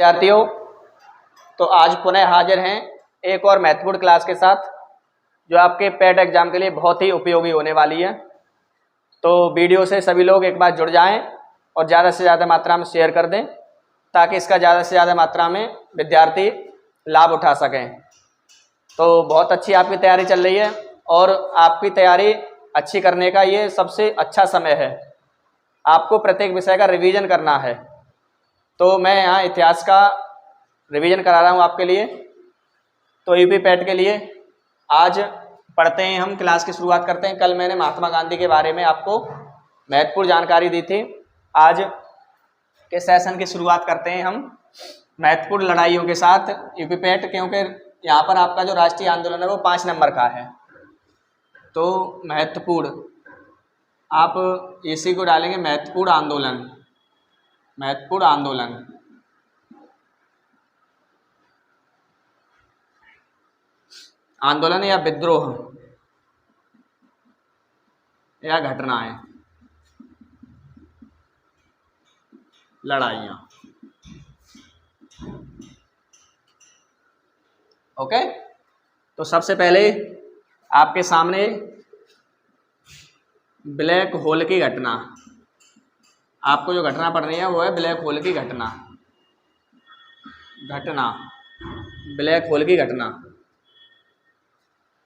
विद्यार्थियों, तो आज पुनः हाजिर हैं एक और महत्वपूर्ण क्लास के साथ जो आपके पेट एग्जाम के लिए बहुत ही उपयोगी होने वाली है। तो वीडियो से सभी लोग एक बार जुड़ जाएं और ज़्यादा से ज़्यादा मात्रा में शेयर कर दें ताकि इसका ज़्यादा से ज़्यादा मात्रा में विद्यार्थी लाभ उठा सकें। तो बहुत अच्छी आपकी तैयारी चल रही है और आपकी तैयारी अच्छी करने का ये सबसे अच्छा समय है। आपको प्रत्येक विषय का रिवीजन करना है। तो मैं यहाँ इतिहास का रिवीजन करा रहा हूँ आपके लिए। तो यूपी पैट के लिए आज पढ़ते हैं, हम क्लास की शुरुआत करते हैं। कल मैंने महात्मा गांधी के बारे में आपको महत्वपूर्ण जानकारी दी थी। आज के सेशन की शुरुआत करते हैं हम महत्वपूर्ण लड़ाइयों के साथ यूपी पैट, क्योंकि यहाँ पर आपका जो राष्ट्रीय आंदोलन है वो 5 नंबर का है। तो महत्वपूर्ण आप इसी को डालेंगे, महत्वपूर्ण आंदोलन, महत्वपूर्ण आंदोलन। आंदोलन या विद्रोह या घटनाएं, लड़ाइयाँ। ओके, तो सबसे पहले आपके सामने ब्लैक होल की घटना, आपको जो घटना पढ़नी है वो है ब्लैक होल की घटना। ब्लैक होल की घटना।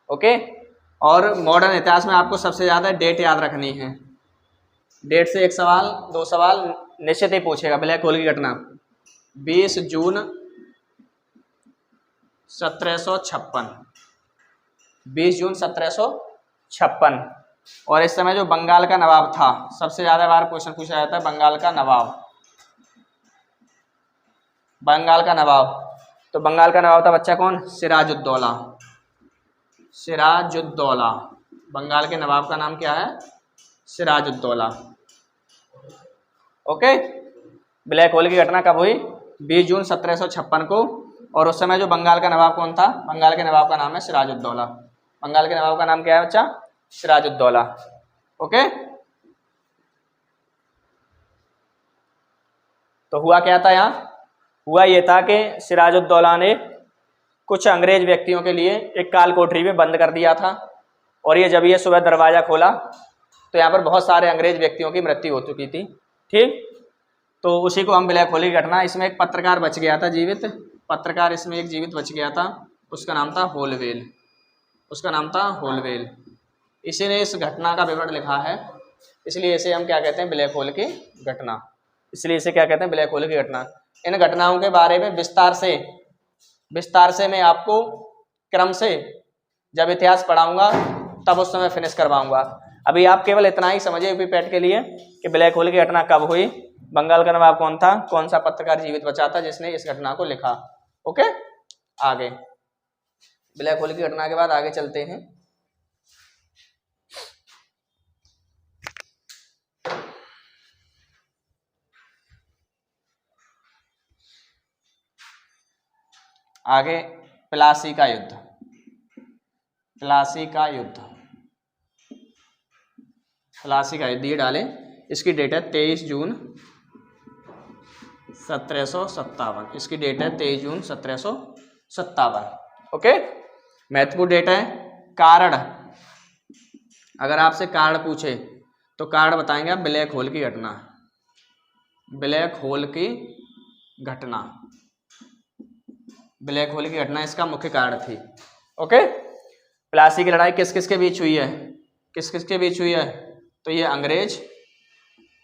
ओके, और मॉडर्न इतिहास में आपको सबसे ज़्यादा डेट याद रखनी है। डेट से 1 सवाल 2 सवाल निश्चित ही पूछेगा। ब्लैक होल की घटना 20 जून 1756, 20 जून 1756। और इस समय जो बंगाल का नवाब था, सबसे ज़्यादा बार क्वेश्चन पूछा जाता है बंगाल का नवाब, बंगाल का नवाब। तो बंगाल का नवाब था बच्चा कौन? सिराजुद्दौला, सिराजुद्दौला। बंगाल के नवाब का नाम क्या है? सिराजुद्दौला। ओके, ब्लैक होल की घटना कब हुई? 20 जून 1756 को। और उस समय जो बंगाल का नवाब कौन था? बंगाल के नवाब का नाम है सिराजुद्दौला। बंगाल के नवाब का नाम क्या है बच्चा? सिराजुद्दौला। ओके, तो हुआ क्या था यहाँ? हुआ ये था कि सिराजुद्दौला ने कुछ अंग्रेज व्यक्तियों के लिए एक काल कोठरी में बंद कर दिया था। और ये जब ये सुबह दरवाज़ा खोला तो यहाँ पर बहुत सारे अंग्रेज व्यक्तियों की मृत्यु हो चुकी थी। ठीक, तो उसी को हम ब्लैक होल की घटना। इसमें एक पत्रकार बच गया था, जीवित पत्रकार इसमें एक जीवित बच गया था, उसका नाम था होलवेल, उसका नाम था होलवेल। इसी ने इस घटना का विवरण लिखा है, इसलिए इसे हम क्या कहते हैं? ब्लैक होल की घटना। इसलिए इसे क्या कहते हैं? ब्लैक होल की घटना। इन घटनाओं के बारे में विस्तार से मैं आपको क्रम से जब इतिहास पढ़ाऊंगा तब उस समय फिनिश करवाऊंगा। अभी आप केवल इतना ही समझिए यूपी पैट के लिए कि ब्लैक होल की घटना कब हुई, बंगाल का नवाब कौन था, कौन सा पत्रकार जीवित बचा था जिसने इस घटना को लिखा। ओके, आगे ब्लैक होल की घटना के बाद आगे चलते हैं। आगे प्लासी का युद्ध, प्लासी का युद्ध, प्लासी का युद्ध ये डालें। इसकी डेट है 23 जून 1757। इसकी डेट है 23 जून 1757। ओके, महत्वपूर्ण डेट है। कारण, अगर आपसे कारण पूछे तो कारण बताएंगे आप ब्लैक होल की घटना, ब्लैक होल की घटना। ब्लैक होल की घटना इसका मुख्य कारण थी। ओके, प्लासी की लड़ाई किस किस के बीच हुई है? किस किस के बीच हुई है? तो ये अंग्रेज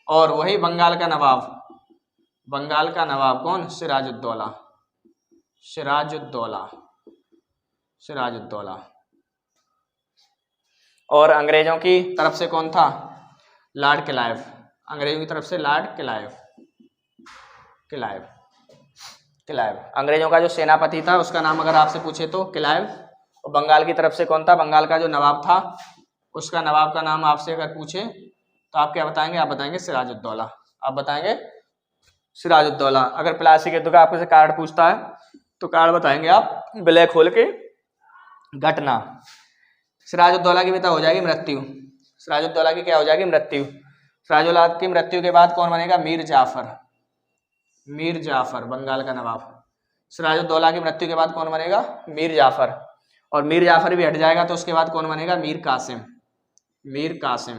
और वही बंगाल का नवाब, बंगाल का नवाब कौन? सिराजुद्दौला, सिराजुद्दौला, सिराजुद्दौला। और अंग्रेजों की तरफ से कौन था? Lord Clive. अंग्रेजों की तरफ से लॉर्ड क्लाइव, क्लाइव, क्लाइव। अंग्रेजों का जो सेनापति था उसका नाम अगर आपसे पूछे तो क्लाइव। और बंगाल की तरफ से कौन था? बंगाल का जो नवाब था उसका नवाब का नाम आपसे अगर पूछे तो आप क्या बताएंगे? आप बताएंगे सिराजुद्दौला, आप बताएंगे सिराजुद्दौला। अगर प्लासी के युद्ध का आपसे कारण पूछता है तो कारण बताएंगे आप ब्लैक होल की घटना। सिराजुद्दौला की भी तो हो जाएगी मृत्यु, सिराजुद्दौला की क्या हो जाएगी? मृत्यु। सिराजुद्दौला की मृत्यु के बाद कौन बनेगा? मीर जाफर, मीर जाफर, बंगाल का नवाब। सिराजुद्दौला की मृत्यु के बाद कौन बनेगा? मीर जाफर। और मीर जाफर भी हट जाएगा तो उसके बाद कौन बनेगा? मीर कासिम। मीर कासिम,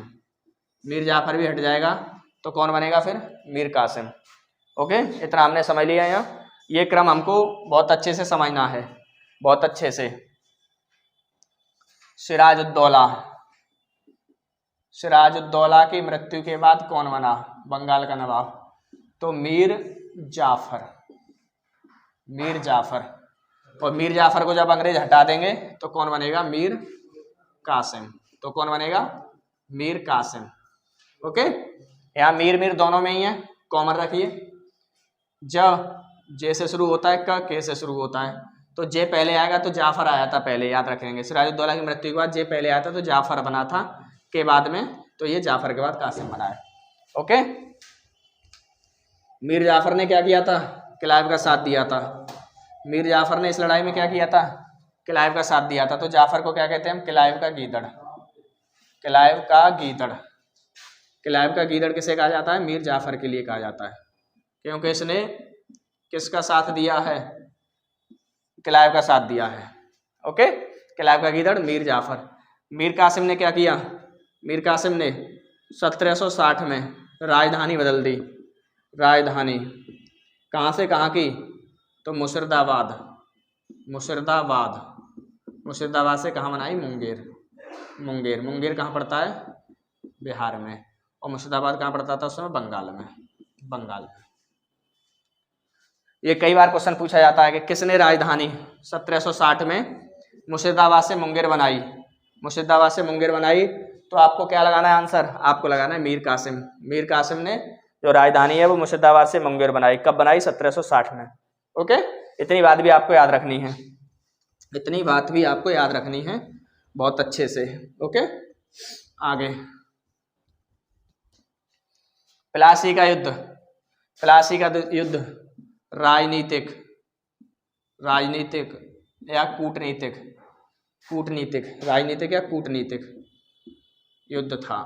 मीर जाफर भी हट जाएगा तो कौन बनेगा फिर? मीर कासिम। ओके, इतना हमने समझ लिया। यहाँ ये क्रम हमको बहुत अच्छे से समझना है, बहुत अच्छे से। सिराजुद्दौला, सिराजुद्दौला की मृत्यु के बाद कौन बना बंगाल का नवाब? तो मीर जाफर, मीर जाफर। और मीर जाफर को जब अंग्रेज हटा देंगे तो कौन बनेगा? मीर कासिम। तो कौन बनेगा? मीर कासिम। ओके, यहाँ मीर मीर दोनों में ही है, कॉमन रखिए। जे से शुरू होता है, के से शुरू होता है। तो जे पहले आएगा तो जाफर आया था पहले, याद रखेंगे। सिराजुद्दौला की मृत्यु के बाद जे पहले आया था तो जाफर बना था के बाद में, तो ये जाफर के बाद कासिम बना है। ओके, मीर जाफर ने क्या किया था? क्लाइव का साथ दिया था। मीर जाफर ने इस लड़ाई में क्या किया था? क्लाइव का साथ दिया था। तो जाफर को क्या कहते हैं हम? क्लाइव का गीदड़, क्लाइव का गीदड़। क्लाइव का गीदड़ किसे कहा जाता है? मीर जाफर के लिए कहा जाता है, क्योंकि इसने किसका साथ दिया है? क्लाइव का साथ दिया है। ओके, क्लाइव का गीदड़ मीर जाफर। मीर कासिम ने क्या किया? मीर कासिम ने 1760 में राजधानी बदल दी। राजधानी कहाँ से कहाँ की? तो मुर्शिदाबाद, मुर्शिदाबाद। मुर्शिदाबाद से कहाँ बनाई? मुंगेर। मुंगेर, मुंगेर कहाँ पड़ता है? बिहार में। और मुर्शिदाबाद कहाँ पड़ता था उस समय? बंगाल में, बंगाल में। ये कई बार क्वेश्चन पूछा जाता है कि किसने राजधानी 1760 में मुर्शिदाबाद से मुंगेर बनाई? मुर्शिदाबाद से मुंगेर बनाई, तो आपको क्या लगाना है आंसर? आपको लगाना है मीर कासिम। मीर कासिम ने जो राजधानी है वो मुर्शिदाबाद से मुंगेर बनाई। कब बनाई? 1760 में। ओके, इतनी बात भी आपको याद रखनी है, इतनी बात भी आपको याद रखनी है बहुत अच्छे से। ओके, आगे प्लासी का युद्ध। प्लासी का युद्ध राजनीतिक, राजनीतिक या कूटनीतिक, कूटनीतिक, राजनीतिक या कूटनीतिक युद्ध था।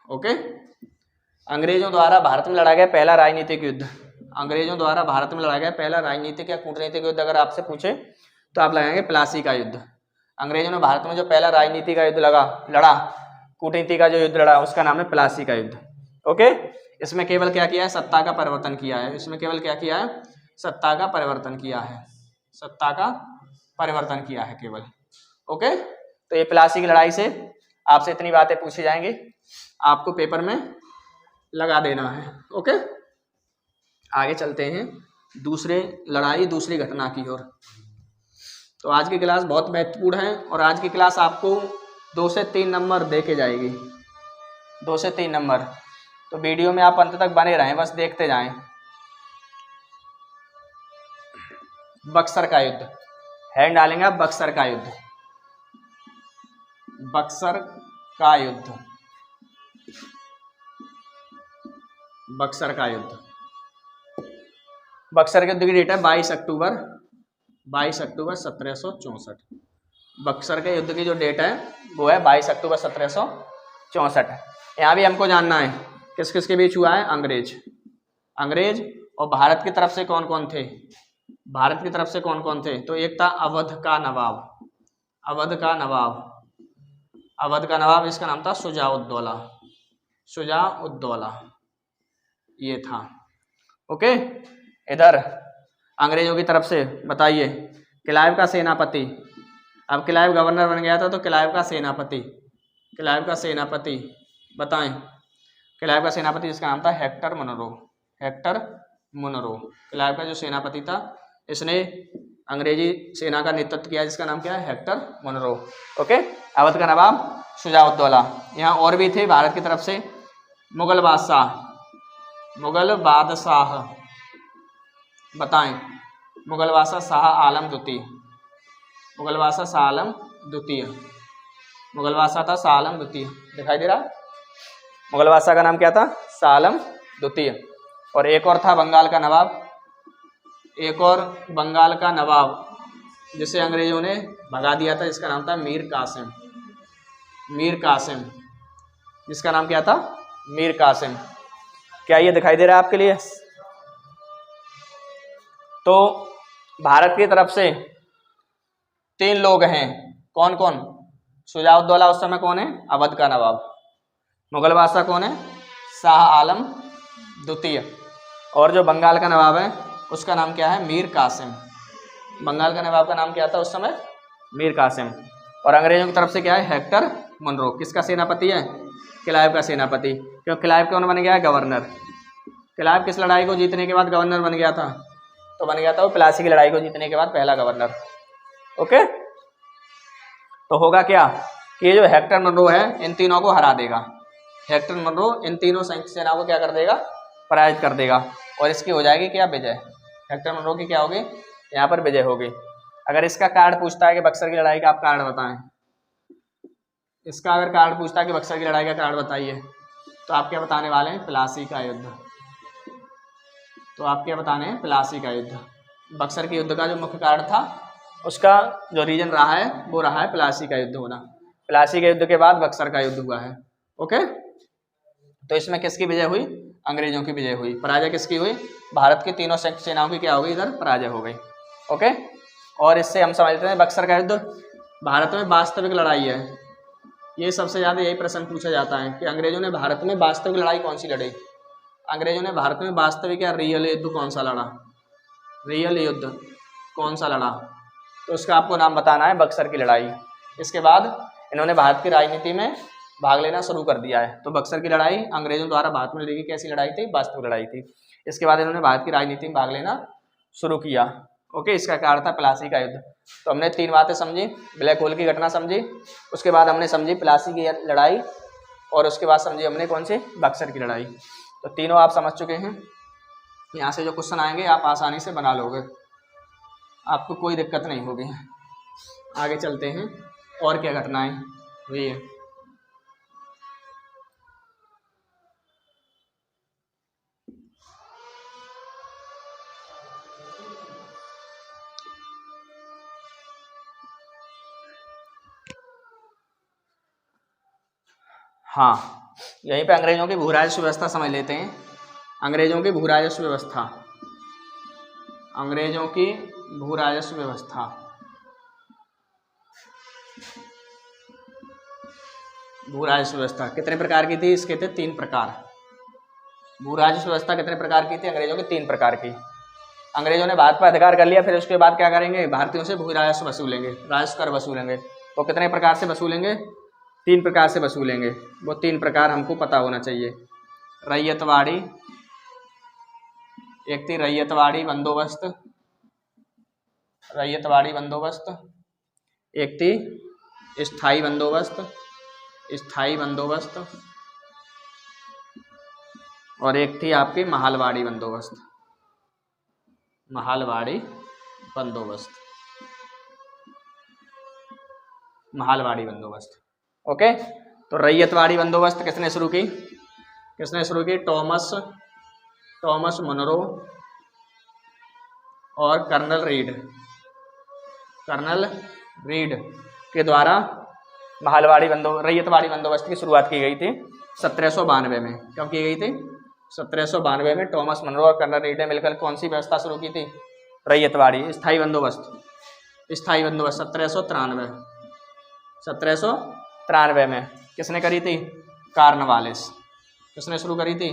ओके, अंग्रेजों द्वारा भारत में लड़ा गया पहला राजनीतिक युद्ध। अंग्रेजों द्वारा भारत में लड़ा गया पहला राजनीतिक या कूटनीतिक युद्ध अगर आपसे पूछे तो आप लगाएंगे प्लासी का युद्ध। अंग्रेजों ने भारत में जो पहला राजनीति का युद्ध लड़ा, कूटनीति का जो युद्ध लड़ा, उसका नाम है प्लासी का युद्ध। ओके, इसमें केवल क्या किया है? सत्ता का परिवर्तन किया है। इसमें केवल क्या किया है? सत्ता का परिवर्तन किया है, सत्ता का परिवर्तन किया है केवल। ओके, तो ये प्लासी की लड़ाई से आपसे इतनी बातें पूछी जाएंगी, आपको पेपर में लगा देना है। ओके, आगे चलते हैं दूसरे लड़ाई, दूसरी घटना की ओर। तो आज की क्लास बहुत महत्वपूर्ण है और आज की क्लास आपको 2 से 3 नंबर दे के जाएगी, 2 से 3 नंबर। तो वीडियो में आप अंत तक बने रहें, बस देखते जाएं। बक्सर का युद्ध, हैंड डालेंगे आप, बक्सर का युद्ध, बक्सर का युद्ध, बक्सर का युद्ध। बक्सर के युद्ध की डेट है 22 अक्टूबर 1764। बक्सर के युद्ध की जो डेट है वो है 22 अक्टूबर 1764। यहाँ भी हमको जानना है किस किस के बीच हुआ है? अंग्रेज और भारत की तरफ से कौन कौन थे? भारत की तरफ से कौन कौन थे? तो एक था अवध का नवाब, अवध का नवाब, अवध का नवाब, इसका नाम था शुजा-उद-दौला, शुजा-उद-दौला, ये था। ओके, इधर अंग्रेजों की तरफ से बताइए क्लाइव का सेनापति। अब क्लाइव गवर्नर बन गया था तो क्लाइव का सेनापति, क्लाइव का सेनापति बताएं। क्लाइव का सेनापति जिसका नाम था Hector Munro, Hector Munro. Clive का जो सेनापति था इसने अंग्रेजी सेना का नेतृत्व किया जिसका नाम क्या है? Hector Munro. ओके, अवध का नवाब शुजा-उद-दौला। यहाँ और भी थे भारत की तरफ से, मुगल बादशाह, मुगल बादशाह बताएं। मुगल बादशाह शाह आलम द्वितीय, मुगल बादशाह शाह आलम द्वितीय, मुगल बादशाह था शाह आलम द्वितीय, दिखाई दे रहा? मुगल बादशाह का नाम क्या था? शाह आलम द्वितीय। और एक और था बंगाल का नवाब, एक और बंगाल का नवाब जिसे अंग्रेजों ने भगा दिया था, जिसका नाम था मीर कासिम, मीर कासिम, जिसका नाम क्या था? मीर कासिम। क्या ये दिखाई दे रहा है आपके लिए? तो भारत की तरफ से 3 लोग हैं, कौन कौन? शुजाउद्दौला उस समय कौन है? अवध का नवाब। मुगल बादशाह कौन है? शाह आलम द्वितीय। और जो बंगाल का नवाब है उसका नाम क्या है? मीर कासिम। बंगाल का नवाब का नाम क्या था उस समय? मीर कासिम। और अंग्रेजों की तरफ से क्या है? Hector Munro. किसका सेनापति है? क्लाइव का सेनापति। क्यों क्लाइव कौन बन गया है? गवर्नर। क्लाइव किस लड़ाई को जीतने के बाद गवर्नर बन गया था? तो बन गया था वो प्लासी की लड़ाई को जीतने के बाद पहला गवर्नर। ओके, तो होगा क्या कि ये जो हेक्टर मनरो है इन तीनों को हरा देगा। हेक्टर मनरो इन तीनों संयुक्त सेनाओं को क्या कर देगा? पराजित कर देगा। और इसकी हो जाएगी क्या? विजय। हेक्टर मनरो की क्या होगी? यहाँ पर विजय होगी। अगर इसका कार्ड पूछता है कि बक्सर की लड़ाई का आप कार्ड बताएं, इसका अगर कार्ड पूछता है कि बक्सर की लड़ाई का कार्ड बताइए, तो आप क्या बताने वाले हैं? प्लासी का युद्ध। तो आप क्या बताने हैं? प्लासी का युद्ध। बक्सर के युद्ध का जो मुख्य कारण था उसका जो रीजन रहा है वो रहा है प्लासी का युद्ध होना। प्लासी के युद्ध के बाद बक्सर का युद्ध हुआ है। ओके, तो इसमें किसकी विजय हुई? अंग्रेजों की विजय हुई। पराजय किसकी हुई? भारत की तीनों संयुक्त सेनाओं की क्या हो गई? इधर पराजय हो गई। ओके, और इससे हम समझते हैं बक्सर का युद्ध भारत में वास्तविक लड़ाई है। ये सबसे ज़्यादा यही प्रश्न पूछा जाता है कि अंग्रेजों ने भारत में वास्तविक लड़ाई कौन सी लड़ी? अंग्रेजों ने भारत में वास्तविक या रियल युद्ध कौन सा लड़ा? रियल युद्ध कौन सा लड़ा? तो उसका आपको नाम बताना है, बक्सर की लड़ाई। इसके बाद इन्होंने भारत की राजनीति में भाग लेना शुरू कर दिया है। तो बक्सर की लड़ाई अंग्रेजों द्वारा भारत में लड़ी गई कैसी लड़ाई थी? वास्तविक लड़ाई थी। इसके बाद इन्होंने भारत की राजनीति में भाग लेना शुरू किया। ओके, इसका कारण था प्लासी का युद्ध। तो हमने 3 बातें समझी। ब्लैक होल की घटना समझी, उसके बाद हमने समझी प्लासी की लड़ाई, और उसके बाद समझी हमने कौन सी? बक्सर की लड़ाई। तो तीनों आप समझ चुके हैं। यहाँ से जो क्वेश्चन आएंगे आप आसानी से बना लोगे, आपको कोई दिक्कत नहीं होगी। आगे चलते हैं, और क्या घटनाएं हुई है। हाँ, यहीं पे अंग्रेजों की भू राजस्व व्यवस्था समझ लेते हैं। अंग्रेजों की भू राजस्व व्यवस्था, अंग्रेजों की भू राजस्व व्यवस्था। भू राजस्व व्यवस्था कितने प्रकार की थी? इसके थे 3 प्रकार। भू राजस्व व्यवस्था कितने प्रकार की थी? अंग्रेजों की 3 प्रकार की। अंग्रेजों ने भारत पर अधिकार कर लिया, फिर उसके बाद क्या करेंगे? भारतीयों से भू राजस्व वसूलेंगे, राजस्व कर वसूलेंगे। तो कितने प्रकार से वसूलेंगे? 3 प्रकार से वसूलेंगे। वो 3 प्रकार हमको पता होना चाहिए। रैयतवाड़ी, एक थी रैयतवाड़ी बंदोबस्त, रैयतवाड़ी बंदोबस्त। एक थी स्थायी बंदोबस्त, स्थायी बंदोबस्त। और एक थी आपकी महालवाड़ी बंदोबस्त, महालवाड़ी बंदोबस्त, महालवाड़ी बंदोबस्त। ओके, तो रैयतवाड़ी बंदोबस्त किसने शुरू की? किसने शुरू की? टॉमस मुनरो और कर्नल रीड के द्वारा रैयतवाड़ी बंदोबस्त की शुरुआत की गई थी 1792 में। कब की गई थी? 1792 में टॉमस मुनरो और कर्नल रीड ने मिलकर कौन सी व्यवस्था शुरू की थी? रैयतवाड़ी स्थायी बंदोबस्त। 1793 में किसने करी थी? कॉर्नवालिस। किसने शुरू करी थी?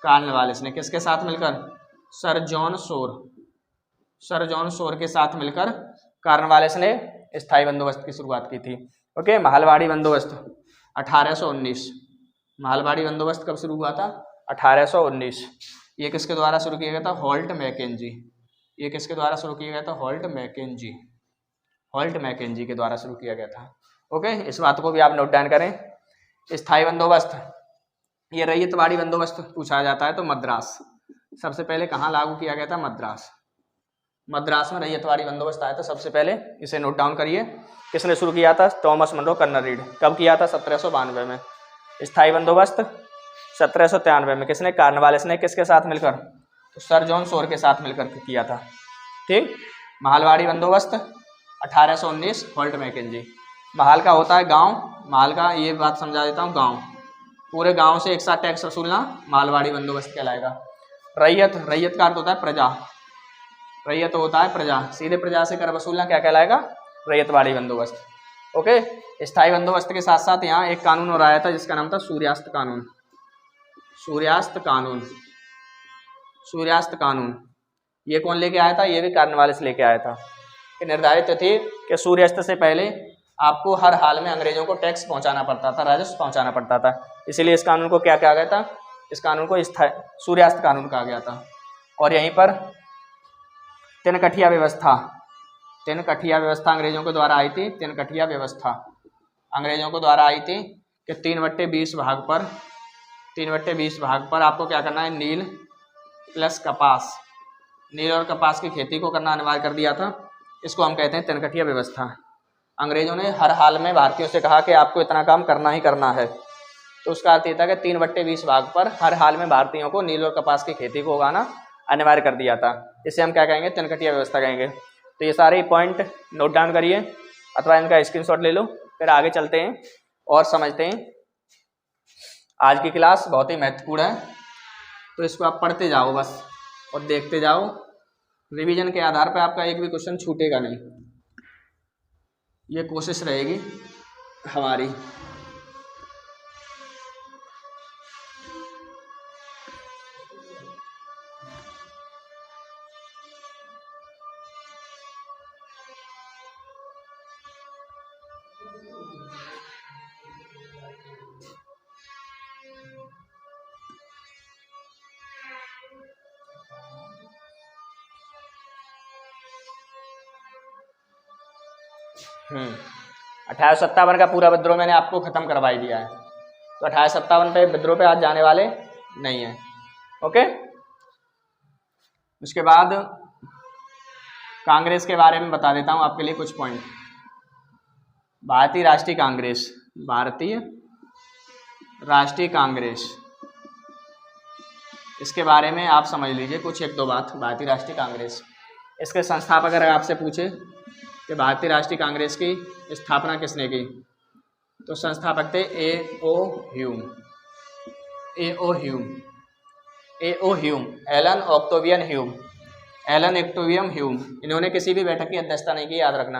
कॉर्नवालिस ने। किसके साथ मिलकर? सर जॉन शोर के साथ मिलकर कॉर्नवालिस ने स्थायी बंदोबस्त की शुरुआत की थी। ओके, महलवाड़ी बंदोबस्त 1819। महलवाड़ी बंदोबस्त कब शुरू हुआ था? 1819। ये किसके द्वारा शुरू किया गया था? Holt Mackenzie. ये किसके द्वारा शुरू किया गया था? हॉल्ट मैकेंजी के द्वारा शुरू किया गया था। ओके, इस बात को भी आप नोट डाउन करें। स्थायी बंदोबस्त, ये रैयतवाड़ी बंदोबस्त पूछा जाता है तो मद्रास सबसे पहले कहाँ लागू किया गया था? मद्रास में रैयतवाड़ी बंदोबस्त आया था सबसे पहले। इसे नोट डाउन करिए। किसने शुरू किया था? Thomas Munro, Colonel Reid. कब किया था? 1792 में। स्थायी बंदोबस्त 1793 में। किसने? कॉर्नवालिस ने। किसके साथ मिलकर? तो सर जॉन शोर के साथ मिलकर किया था। ठीक। महलवाड़ी बंदोबस्त 1819, हॉल्ट मैकेंजी। महल का होता है गांव, महल का ये बात समझा देता हूँ, गांव, पूरे गांव से एक साथ टैक्स वसूलना महलवाड़ी बंदोबस्त कहलाएगा। रैयत का अर्थ होता है प्रजा। रैयत होता है प्रजा, सीधे प्रजा से कर वसूलना क्या कहलाएगा? रैयतवाड़ी बंदोबस्त। ओके, स्थायी बंदोबस्त के साथ साथ यहाँ एक कानून और आया था जिसका नाम था सूर्यास्त कानून। सूर्यास्त कानून, सूर्यास्त कानून ये कौन लेके आया था? ये भी कार्नवालिस लेके आया था कि निर्धारित थी कि सूर्यास्त से पहले आपको हर हाल में अंग्रेजों को टैक्स पहुंचाना पड़ता था, राजस्व पहुंचाना पड़ता था। इसीलिए इस कानून को क्या कहा गया था? इस कानून को सूर्यास्त कानून कहा गया था। और यहीं पर तिनकठिया व्यवस्था, तिनकठिया व्यवस्था अंग्रेजों के द्वारा आई थी। तिनकठिया व्यवस्था अंग्रेजों के द्वारा आई थी कि 3/20 भाग पर, 3/20 भाग पर आपको क्या करना है? नील प्लस कपास, नील और कपास की खेती को करना अनिवार्य कर दिया था। इसको हम कहते हैं तिनकठिया व्यवस्था। अंग्रेजों ने हर हाल में भारतीयों से कहा कि आपको इतना काम करना ही करना है। तो उसका अर्थ ये था कि 3/20 भाग पर हर हाल में भारतीयों को नील और कपास की खेती को उगाना अनिवार्य कर दिया था। इसे हम क्या कहेंगे? तिनकठिया व्यवस्था कहेंगे। तो ये सारे पॉइंट नोट डाउन करिए अथवा इनका स्क्रीनशॉट ले लो, फिर आगे चलते हैं और समझते हैं। आज की क्लास बहुत ही महत्वपूर्ण है, तो इसको आप पढ़ते जाओ बस और देखते जाओ। रिवीजन के आधार पर आपका एक भी क्वेश्चन छूटेगा नहीं, ये कोशिश रहेगी हमारी। हम्म 1857 का पूरा विद्रोह मैंने आपको खत्म करवा ही दिया है, तो 1857 पे विद्रोह पे आज जाने वाले नहीं है। ओके, उसके बाद कांग्रेस के बारे में बता देता हूं आपके लिए कुछ पॉइंट। भारतीय राष्ट्रीय कांग्रेस, भारतीय राष्ट्रीय कांग्रेस, इसके बारे में आप समझ लीजिए कुछ एक दो बात। भारतीय राष्ट्रीय कांग्रेस, इसके संस्थापक अगर आपसे पूछे कि भारतीय राष्ट्रीय कांग्रेस की स्थापना किसने की, तो संस्थापक थे A.O. Hume. A.O. Hume, A.O. Hume, Allan Octavian Hume, Allan Octavian Hume. इन्होंने किसी भी बैठक की अध्यक्षता नहीं की, याद रखना,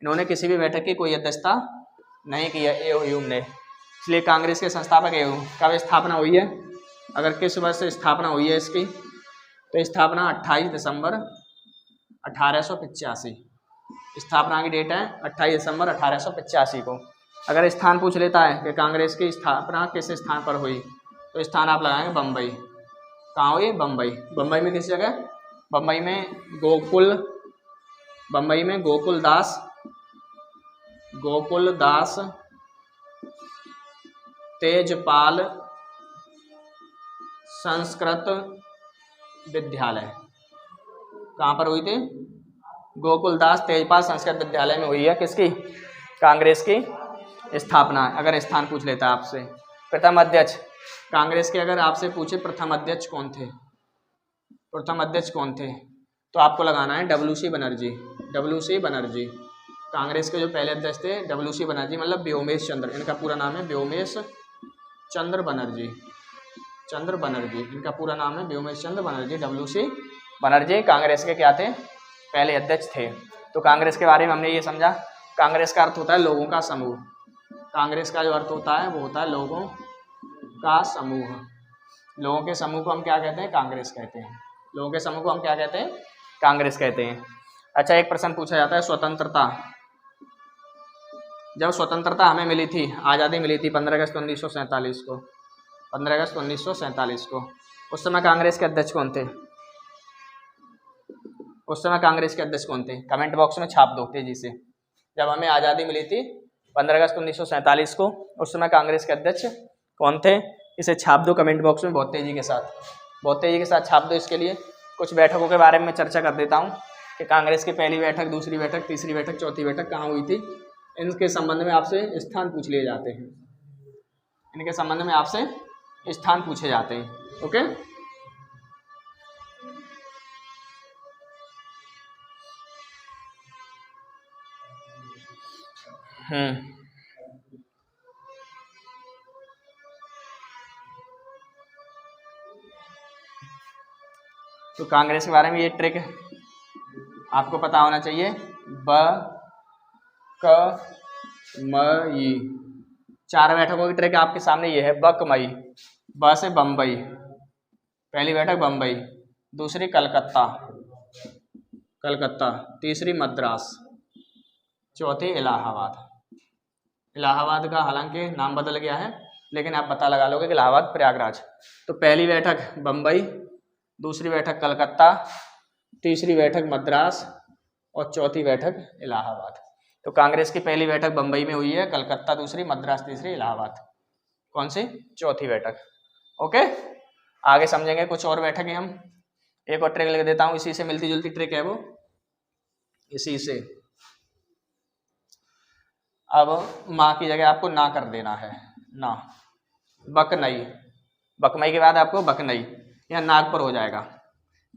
इन्होंने किसी भी बैठक की कोई अध्यक्षता नहीं की है A.O. ह्यूम ने। इसलिए कांग्रेस के संस्थापक A.O. कब स्थापना हुई है? अगर किस वर्ष से स्थापना हुई है इसकी, तो स्थापना 28 दिसंबर 1885, स्थापना की डेट है 28 दिसंबर 1885 को। अगर स्थान पूछ लेता है कि कांग्रेस की स्थापना किस स्थान पर हुई, तो स्थान आप लगाएंगे बम्बई। कहाँ हुई? बम्बई। बम्बई में किस जगह? बम्बई में गोकुल, बम्बई में गोकुलदास, गोकुलदास तेजपाल संस्कृत विद्यालय। कहाँ पर हुई थी? गोकुलदास तेजपाल संस्कृत विद्यालय में हुई है किसकी? कांग्रेस की स्थापना। अगर स्थान पूछ लेता है आपसे। प्रथम अध्यक्ष कांग्रेस के अगर आपसे पूछे प्रथम अध्यक्ष कौन थे, प्रथम अध्यक्ष कौन थे, तो आपको लगाना है WC बनर्जी। WC बनर्जी कांग्रेस के जो पहले अध्यक्ष थे, WC बनर्जी मतलब व्योमेश चंद्र, इनका पूरा नाम है व्योमेश चंद्र बनर्जी। चंद्र बनर्जी इनका पूरा नाम है, व्योमेश चंद्र बनर्जी। WC बनर्जी कांग्रेस के क्या थे? पहले अध्यक्ष थे। तो कांग्रेस के बारे में हमने ये समझा, कांग्रेस का अर्थ होता है लोगों का समूह। कांग्रेस का जो अर्थ होता है वो होता है लोगों का समूह। लोगों के समूह को हम क्या कहते हैं? कांग्रेस कहते हैं। लोगों के समूह को हम क्या कहते हैं? कांग्रेस कहते हैं। अच्छा, एक प्रश्न पूछा जाता है, स्वतंत्रता, जब स्वतंत्रता हमें मिली थी, आज़ादी मिली थी 15 अगस्त 1947 को, 15 अगस्त 1947 को, उस समय कांग्रेस के अध्यक्ष कौन थे? उस समय कांग्रेस के अध्यक्ष कौन थे? कमेंट बॉक्स में छाप दो तेजी से। जब हमें आज़ादी मिली थी 15 अगस्त 1947 को, उस समय कांग्रेस के अध्यक्ष कौन थे? इसे छाप दो कमेंट बॉक्स में बहुत तेजी के साथ, बहुत तेजी के साथ छाप दो। इसके लिए कुछ बैठकों के बारे में चर्चा कर देता हूँ कि कांग्रेस की पहली बैठक, दूसरी बैठक, तीसरी बैठक, चौथी बैठक कहाँ हुई थी। इनके संबंध में आपसे स्थान पूछ लिए जाते हैं, इनके संबंध में आपसे स्थान पूछे जाते हैं। ओके, तो कांग्रेस के बारे में ये ट्रिक आपको पता होना चाहिए ब क मई। 4 बैठकों की ट्रिक आपके सामने ये है। बकमई, ब से बम्बई, पहली बैठक बम्बई, दूसरी कलकत्ता, कलकत्ता, तीसरी मद्रास, चौथी इलाहाबाद। इलाहाबाद का हालांकि नाम बदल गया है, लेकिन आप पता लगा लोगे कि इलाहाबाद प्रयागराज। तो पहली बैठक बम्बई, दूसरी बैठक कलकत्ता, तीसरी बैठक मद्रास और चौथी बैठक इलाहाबाद। तो कांग्रेस की पहली बैठक बम्बई में हुई है, कलकत्ता दूसरी, मद्रास तीसरी, इलाहाबाद कौन सी? चौथी बैठक। ओके, आगे समझेंगे कुछ और बैठकें हम। एक और ट्रिक लिख देता हूं, इसी से मिलती जुलती ट्रिक है वो, इसी से। अब माँ की जगह आपको ना कर देना है, ना। बकनई, बकमई के बाद आपको बकनई, या नागपुर हो जाएगा,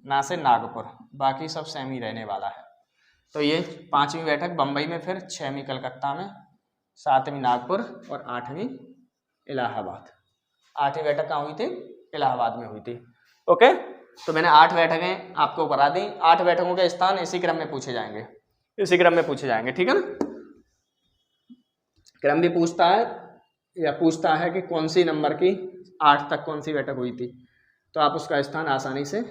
ना से नागपुर, बाकी सब सेम ही रहने वाला है। तो ये 5वीं बैठक बम्बई में, फिर 6वीं कलकत्ता में, 7वीं नागपुर और 8वीं इलाहाबाद। 8वीं बैठक कहाँ हुई थी? इलाहाबाद में हुई थी। ओके, तो मैंने 8 बैठकें आपको करा दी। 8 बैठकों के स्थान इसी क्रम में पूछे जाएंगे, इसी क्रम में पूछे जाएंगे, ठीक है ना। क्रम भी पूछता है या पूछता है कि कौन सी नंबर की 8 तक कौन सी बैठक हुई थी, तो आप उसका स्थान आसानी से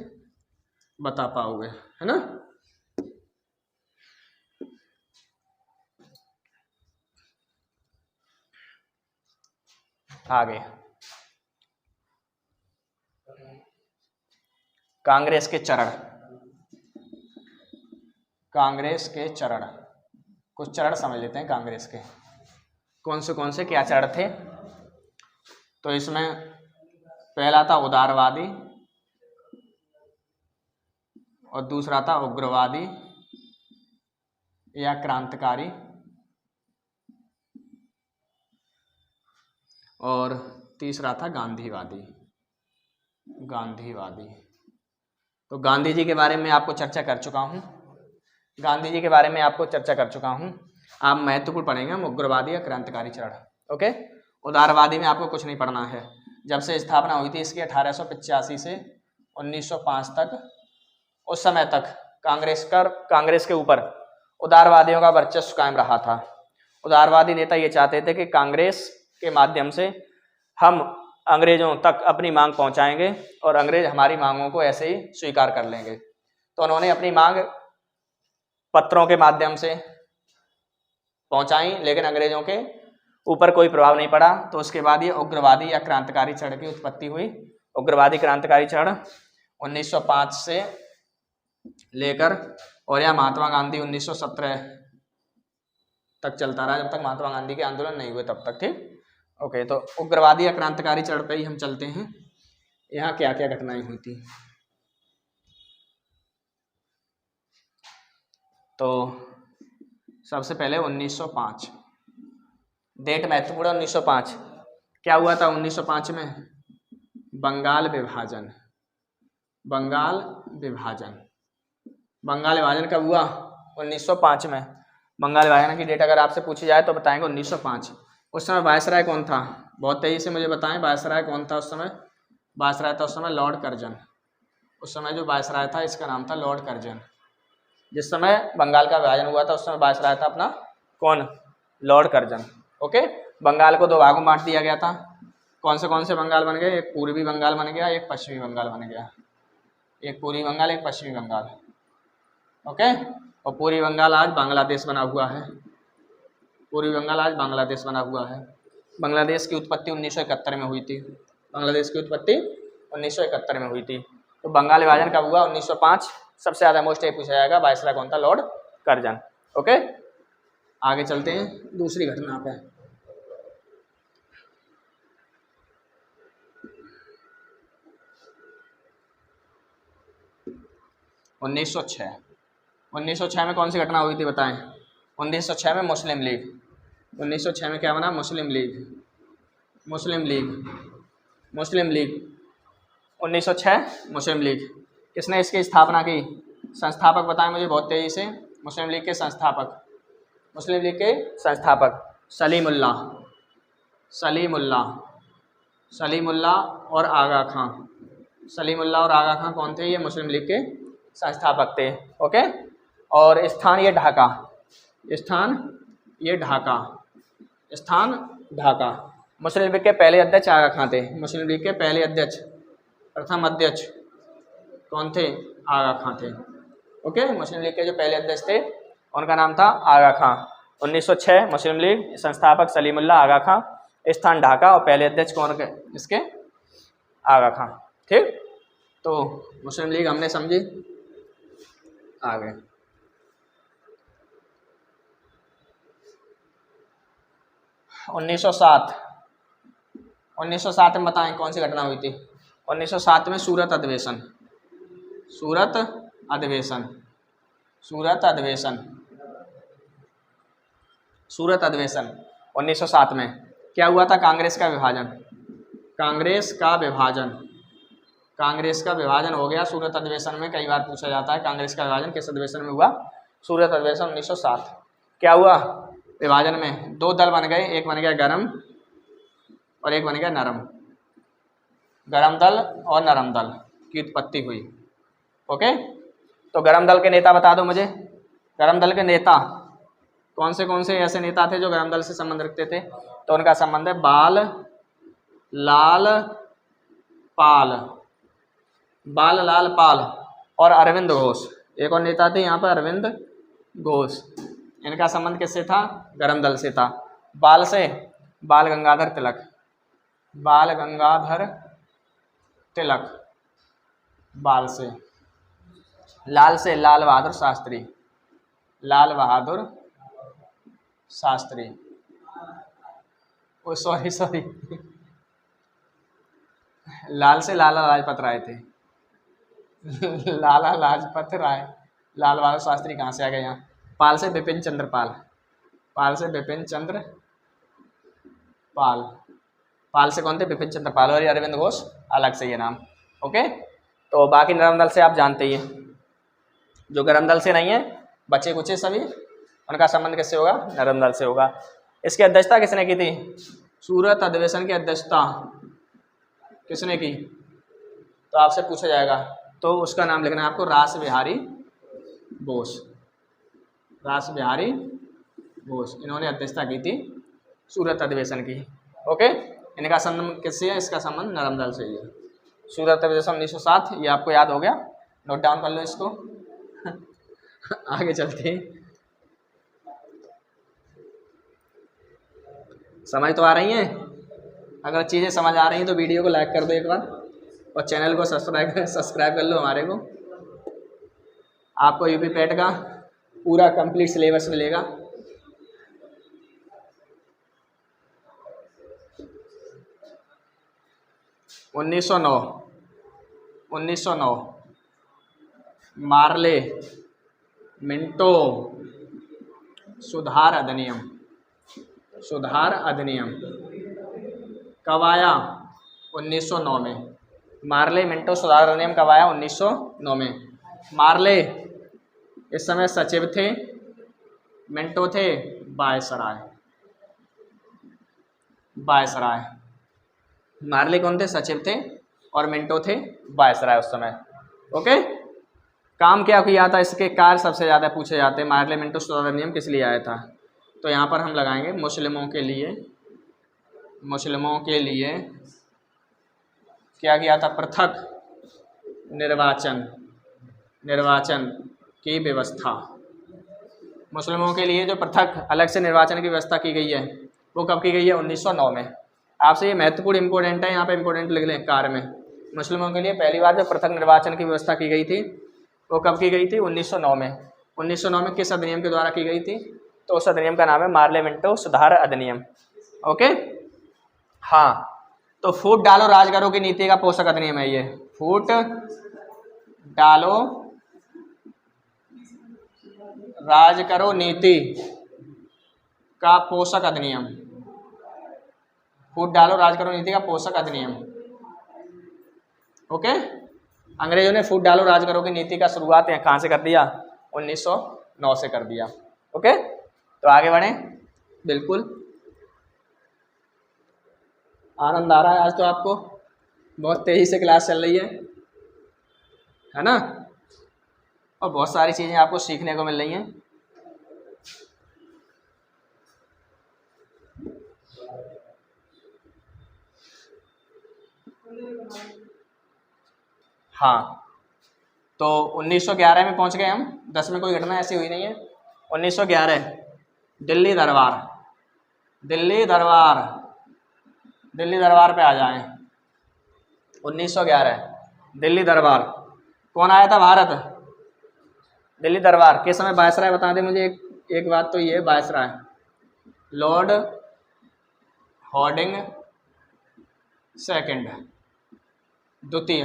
बता पाओगे, है ना। आगे कांग्रेस के चरण, कांग्रेस के चरण, कुछ चरण समझ लेते हैं कांग्रेस के। कौन से क्या चरण थे? तो इसमें पहला था उदारवादी और दूसरा था उग्रवादी या क्रांतिकारी, और तीसरा था गांधीवादी, गांधीवादी। तो गांधी जी के बारे में आपको चर्चा कर चुका हूं, गांधी जी के बारे में आपको चर्चा कर चुका हूं। आप महत्वपूर्ण पढ़ेंगे हम उग्रवादी या क्रांतिकारी चरण। ओके, उदारवादी में आपको कुछ नहीं पढ़ना है। जब से स्थापना हुई थी इसकी 1885 से 1905 तक, उस समय तक कांग्रेस के ऊपर उदारवादियों का वर्चस्व कायम रहा था। उदारवादी नेता ये चाहते थे कि कांग्रेस के माध्यम से हम अंग्रेजों तक अपनी मांग पहुंचाएंगे और अंग्रेज हमारी मांगों को ऐसे ही स्वीकार कर लेंगे। तो उन्होंने अपनी मांग पत्रों के माध्यम से पहुंचाई, लेकिन अंग्रेजों के ऊपर कोई प्रभाव नहीं पड़ा। तो उसके बाद ये उग्रवादी या क्रांतिकारी चरण की उत्पत्ति हुई। उग्रवादी क्रांतिकारी चरण 1905 से लेकर, और या महात्मा गांधी 1917 तक चलता रहा, जब तक महात्मा गांधी के आंदोलन नहीं हुए तब तक, ठीक। ओके, तो उग्रवादी या क्रांतिकारी चरण पे ही हम चलते हैं। यहाँ क्या क्या घटनाएं हुई थी। तो सबसे पहले 1905, डेट महत्वपूर्ण। 1905 क्या हुआ था? 1905 में बंगाल विभाजन, बंगाल विभाजन। बंगाल विभाजन कब हुआ? 1905 में। बंगाल विभाजन की डेट अगर आपसे पूछी जाए तो बताएंगे 1905। उस समय वायसराय कौन था? बहुत तेजी से मुझे बताएं, वायसराय कौन था उस समय? वायसराय था उस समय लॉर्ड कर्जन। उस समय जो वायसराय था इसका नाम था लॉर्ड कर्जन। जिस समय बंगाल का विभाजन हुआ था उस समय वायसराय था अपना कौन? Lord Curzon. ओके, बंगाल को 2 भागों में बांट दिया गया था। कौन से बंगाल बन गए? एक पूर्वी बंगाल बन गया, एक पश्चिमी बंगाल बन गया। एक पूर्वी बंगाल, एक पश्चिमी बंगाल। ओके, और पूर्वी बंगाल आज बांग्लादेश बना हुआ है। पूर्वी बंगाल आज बांग्लादेश बना हुआ है। बांग्लादेश की उत्पत्ति 1971 में हुई थी। बांग्लादेश की उत्पत्ति 1971 में हुई थी। तो बंगाल विभाजन कब हुआ? 1905। सबसे ज़्यादा मोस्ट ये पूछा जाएगा वायसराय कौन था? Lord Curzon. ओके, आगे चलते हैं दूसरी घटना पे। 1906 में कौन सी घटना हुई थी बताएं? 1906 में मुस्लिम लीग। 1906 में क्या बना? मुस्लिम लीग। मुस्लिम लीग 1906 मुस्लिम लीग। किसने इसकी स्थापना की? संस्थापक बताएं मुझे बहुत तेजी से। मुस्लिम लीग के संस्थापक, मुस्लिम लीग के संस्थापक सलीमुल्लाह और आगा खां। सलीमुल्लाह और आगा खां कौन थे? ये मुस्लिम लीग के संस्थापक थे। ओके, और स्थान ये ढाका, स्थान ये ढाका, स्थान ढाका। मुस्लिम लीग के पहले अध्यक्ष आगा खां थे। मुस्लिम लीग के पहले अध्यक्ष, प्रथम अध्यक्ष कौन थे? आगा खां थे। ओके, मुस्लिम लीग के जो पहले अध्यक्ष थे उनका नाम था आगा खां। 1906 मुस्लिम लीग, संस्थापक सलीमुल्ला आगा खां, स्थान ढाका और पहले अध्यक्ष कौन के इसके? आगा खां। ठीक, तो मुस्लिम लीग हमने समझी। आगे 1907 में बताएं कौन सी घटना हुई थी? 1907 में सूरत अधिवेशन, सूरत अधिवेशन, सूरत अधिवेशन, सूरत अधिवेशन 1907 में क्या हुआ था? कांग्रेस का विभाजन, कांग्रेस का विभाजन, कांग्रेस का विभाजन हो गया सूरत अधिवेशन में। कई बार पूछा जाता है कांग्रेस का विभाजन किस अधिवेशन में हुआ? सूरत अधिवेशन 1907। क्या हुआ विभाजन में? दो दल बन गए, एक बन गया गरम और एक बन गया नरम। गरम दल और नरम दल की उत्पत्ति हुई। ओके, तो गरम दल के नेता बता दो मुझे। गरम दल के नेता कौन से ऐसे नेता थे जो गरम दल से संबंध रखते थे? तो उनका संबंध है बाल लाल पाल, बाल लाल पाल और अरविंद घोष। एक और नेता थे यहाँ पर अरविंद घोष। इनका संबंध किससे था? गरम दल से था। बाल से बाल गंगाधर तिलक, बाल गंगाधर तिलक बाल से। लाल से लाल बहादुर शास्त्री, लाल बहादुर शास्त्री। ओ सॉरी लाल से लाला लाजपत राय थे। लाला लाजपत राय, लाल बहादुर शास्त्री कहाँ से आ गए यहाँ? पाल से बिपिन चंद्र पाल, पाल से बिपिन चंद्र पाल, पाल से कौन थे? बिपिन चंद्र पाल। और ये अरविंद घोष अलग से ये नाम। ओके, तो बाकी नरम दल से आप जानते ही हैं। जो गरम दल से नहीं है बचे कुचे सभी, उनका संबंध किससे होगा? नरम दल से होगा। इसकी अध्यक्षता किसने की थी? सूरत अधिवेशन की अध्यक्षता किसने की? तो आपसे पूछा जाएगा, तो उसका नाम लिखना है आपको, रास बिहारी बोस, रास बिहारी बोस। इन्होंने अध्यक्षता की थी सूरत अधिवेशन की। ओके, इनका संबंध किससे है? इसका संबंध नरम दल से ही है। सूरत अधिवेशन 1907, ये आपको याद हो गया, नोट डाउन कर लो इसको। आगे चलते हैं। समझ तो आ रही हैं? अगर चीज़ें समझ आ रही हैं तो वीडियो को लाइक कर दो एक बार और चैनल को सब्सक्राइब कर लो हमारे को। आपको यूपी पैट का पूरा कंप्लीट सिलेबस मिलेगा। उन्नीस सौ नौ मार्ले मिंटो सुधार अधिनियम, सुधार अधिनियम कब आया? 1909 में। मार्ले मिंटो सुधार अधिनियम कब आया? 1909 में। मार्ले इस समय सचिव थे, मिंटो थे वायसराय, वायसराय। मार्ले कौन थे? सचिव थे और मिंटो थे वायसराय उस समय। ओके, काम क्या किया था? इसके कार्य सबसे ज़्यादा पूछे जाते हैं। मार्ले मिंटो सुधार अधिनियम किस लिए आया था? तो यहाँ पर हम लगाएंगे मुस्लिमों के लिए, मुस्लिमों के लिए क्या किया था? पृथक निर्वाचन, निर्वाचन की व्यवस्था। मुस्लिमों के लिए जो पृथक अलग से निर्वाचन की व्यवस्था की गई है वो कब की गई है? 1909 में। आपसे ये महत्वपूर्ण इंपॉर्टेंट है, यहाँ पे इंपॉर्टेंट लिख लें कार्य में। मुस्लिमों के लिए पहली बार जो पृथक निर्वाचन की व्यवस्था की गई थी वो कब की गई थी? 1909 में। 1909 में किस अधिनियम के द्वारा की गई थी? तो उस अधिनियम का नाम है मार्ले मिंटो सुधार अधिनियम। ओके, हाँ, तो फूट डालो राज करो की नीति का पोषक अधिनियम है ये। फूट डालो राज करो नीति का पोषक अधिनियम, फूट डालो राज करो नीति का पोषक अधिनियम। ओके, अंग्रेजों ने फूट डालो राज करो की नीति का शुरुआत कहाँ से कर दिया? 1909 से कर दिया। ओके, तो आगे बढ़े। बिल्कुल आनंद आ रहा है आज तो आपको, बहुत तेजी से क्लास चल रही है ना? और बहुत सारी चीज़ें आपको सीखने को मिल रही हैं। हाँ, तो 1911 में पहुंच गए हम। 10 में कोई घटना ऐसी हुई नहीं है। 1911 दिल्ली दरबार, दिल्ली दरबार, दिल्ली दरबार पे आ जाएं। 1911 दिल्ली दरबार, कौन आया था भारत? दिल्ली दरबार के समय वायसराय बता दें मुझे। एक बात तो ये, वायसराय लॉर्ड हॉर्डिंग सेकंड, द्वितीय।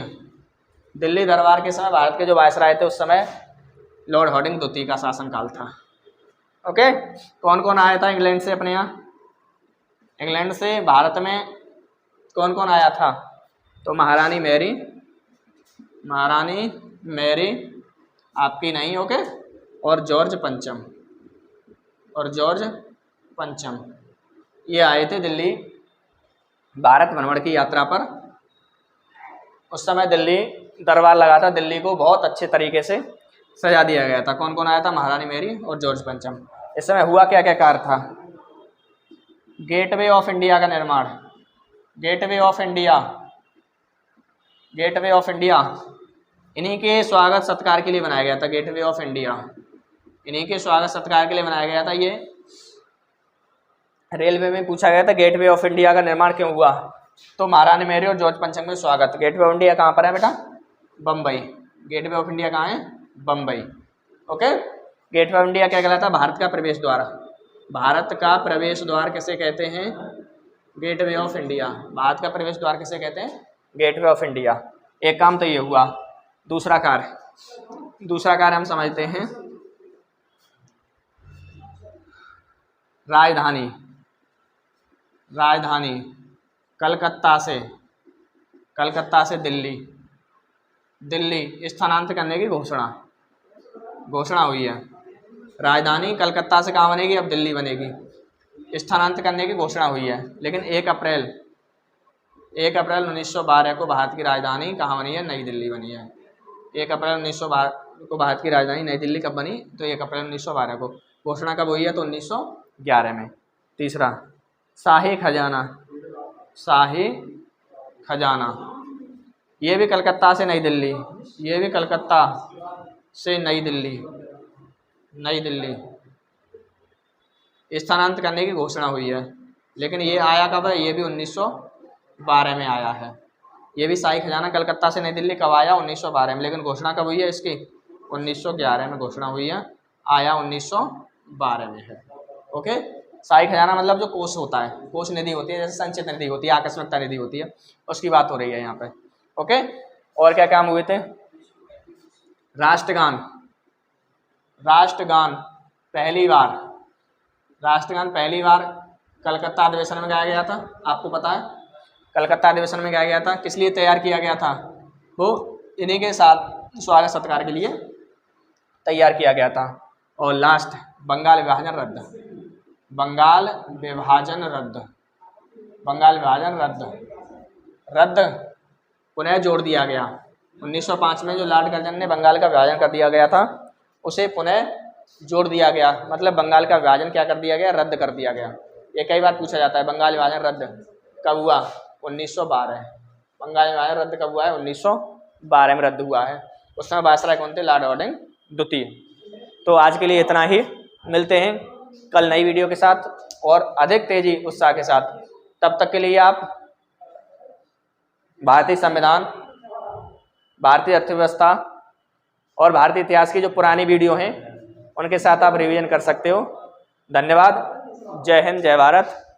दिल्ली दरबार के समय भारत के जो वायसराय थे उस समय लॉर्ड हॉर्डिंग द्वितीय का शासनकाल था। ओके, कौन कौन आया था इंग्लैंड से अपने यहाँ? इंग्लैंड से भारत में कौन कौन आया था? तो महारानी मैरी, महारानी मैरी आपकी नहीं, ओके, और जॉर्ज पंचम, और जॉर्ज पंचम, ये आए थे दिल्ली भारत भ्रमण की यात्रा पर। उस समय दिल्ली दरबार लगा था, दिल्ली को बहुत अच्छे तरीके से सजा दिया गया था। कौन कौन आया था? महारानी मैरी और जॉर्ज पंचम। इस समय हुआ क्या क्या कार्य था? गेटवे ऑफ इंडिया का निर्माण, gateway of India, gateway of India इन्हीं के स्वागत सत्कार के लिए बनाया गया था। गेटवे ऑफ इंडिया इन्हीं के स्वागत सत्कार के लिए बनाया गया था। ये रेलवे में पूछा गया था गेटवे ऑफ इंडिया का निर्माण क्यों हुआ, तो महारानी मैरी और जॉर्ज पंचम में स्वागत। गेटवे ऑफ इंडिया कहाँ पर है बेटा? बम्बई। गेटवे ऑफ इंडिया कहाँ है? Bombay. Okay, gateway of India क्या कहलाता है? भारत का प्रवेश द्वार। भारत का प्रवेश द्वार किसे कहते हैं? Gateway of India. भारत का प्रवेश द्वार किसे कहते हैं? Gateway of India. एक काम तो ये हुआ। दूसरा कार्य हम समझते हैं राजधानी, राजधानी कलकत्ता से दिल्ली, दिल्ली स्थानांतरित करने की घोषणा हुई है। राजधानी कलकत्ता से कहाँ बनेगी? अब दिल्ली बनेगी। स्थानांतरित करने की घोषणा हुई है। लेकिन 1 अप्रैल 1912 को भारत की राजधानी कहाँ बनी है? नई दिल्ली बनी है। 1 अप्रैल 1912 को भारत की राजधानी नई दिल्ली कब बनी? तो 1 अप्रैल 1912 को। घोषणा कब हुई है? तो 1911 में। तीसरा, शाही खजाना, शाही खजाना ये भी कलकत्ता से नई दिल्ली, ये भी कलकत्ता से नई दिल्ली, नई दिल्ली स्थानांतरित करने की घोषणा हुई है। लेकिन ये आया कब है? ये भी 1912 में आया है। ये भी शाही खजाना कलकत्ता से नई दिल्ली कब आया? 1912 में। लेकिन घोषणा कब हुई है इसकी? 1911 में घोषणा हुई है। आया 1912 में है। ओके, शाही खजाना मतलब जो कोष होता है, कोष निधि होती है, जैसे संचित निधि होती है, आकस्मिकता निधि होती है, उसकी बात हो रही है यहाँ पे। ओके, और क्या काम हुए थे? राष्ट्रगान, राष्ट्रगान पहली बार कलकत्ता अधिवेशन में गाया गया था। आपको पता है कलकत्ता अधिवेशन में गाया गया था। किस लिए तैयार किया गया था? वो इन्हीं के साथ स्वागत सत्कार के लिए तैयार किया गया था। और लास्ट, बंगाल विभाजन रद्द, बंगाल विभाजन रद्द, बंगाल विभाजन रद्द पुनः जोड़ दिया गया। 1905 में जो लॉर्ड कर्जन ने बंगाल का विभाजन कर दिया गया था, उसे पुनः जोड़ दिया गया। मतलब बंगाल का विभाजन क्या कर दिया गया? रद्द कर दिया गया। ये कई बार पूछा जाता है, बंगाल विभाजन रद्द कब हुआ? 1912। बंगाल विभाजन रद्द कब हुआ है? 1912 में रद्द हुआ है। उस समय वायसराय कौन थे? लॉर्ड हॉर्डिंग द्वितीय। तो आज के लिए इतना ही, मिलते हैं कल नई वीडियो के साथ और अधिक तेजी उत्साह के साथ। तब तक के लिए आप भारतीय संविधान, भारतीय अर्थव्यवस्था और भारतीय इतिहास की जो पुरानी वीडियो हैं उनके साथ आप रिवीजन कर सकते हो। धन्यवाद। जय हिंद, जय भारत।